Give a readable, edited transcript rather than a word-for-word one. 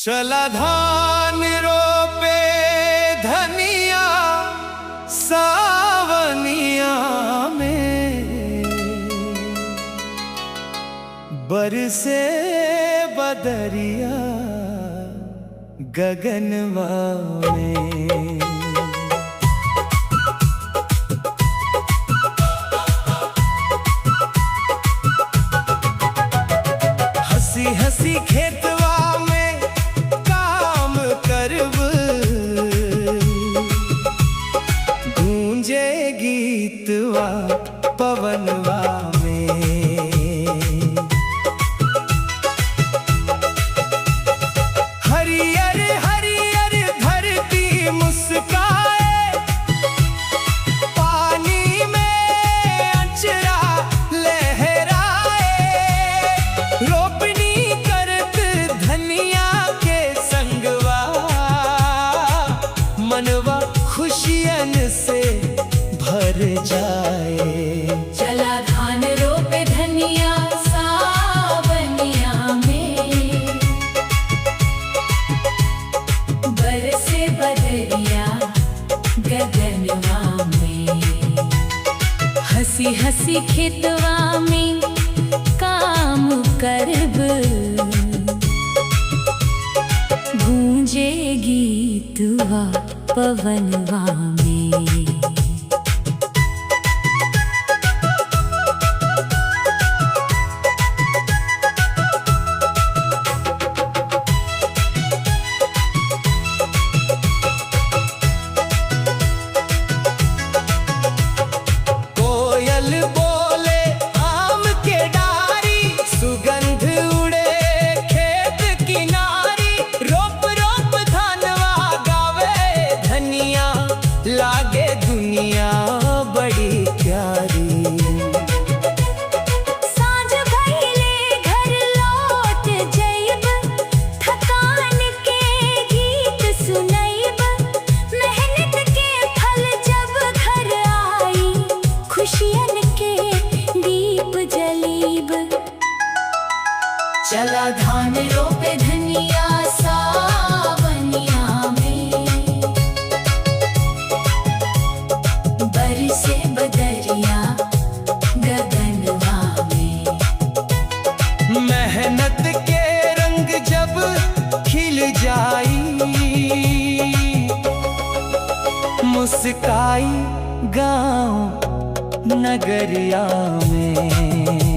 चला धान रोपे धनिया सावनिया में, बरसे बदरिया गगनवा में। हंसी हंसी खेतवा में काम करब, गूंजे गीतवा पवनवा में। हरियर हरियर धरती मुस्काए, पानी में अचरा लहराए। रोपनी करत धनिया के संगवा, मनवा खुशियन से भर जाए। चला धान रोपे धनिया सावनिया में, बरसे बदरिया गगनवा में। हंसी हंसी खेतवा में काम करब, गूंजे गीतवा पवनवा में। कोयल बोले आम के डारी, सुगंध उड़े खेत किनारी। रोप रोप धनवा गावे धनिया, लागे दुनिया बड़ी प्यारी। साँझ भइले घर लौट जइब, थकान के गीत सुनइब। मेहनत के फल जब घर आई, खुशियन के दीप जलीब। चला धान रोपे धनिया सावनिया में, बरसे बदरिया गगनवा में। मेहनत के रंग जब खिल जाई, मुस्काई गाँव नगरिया में।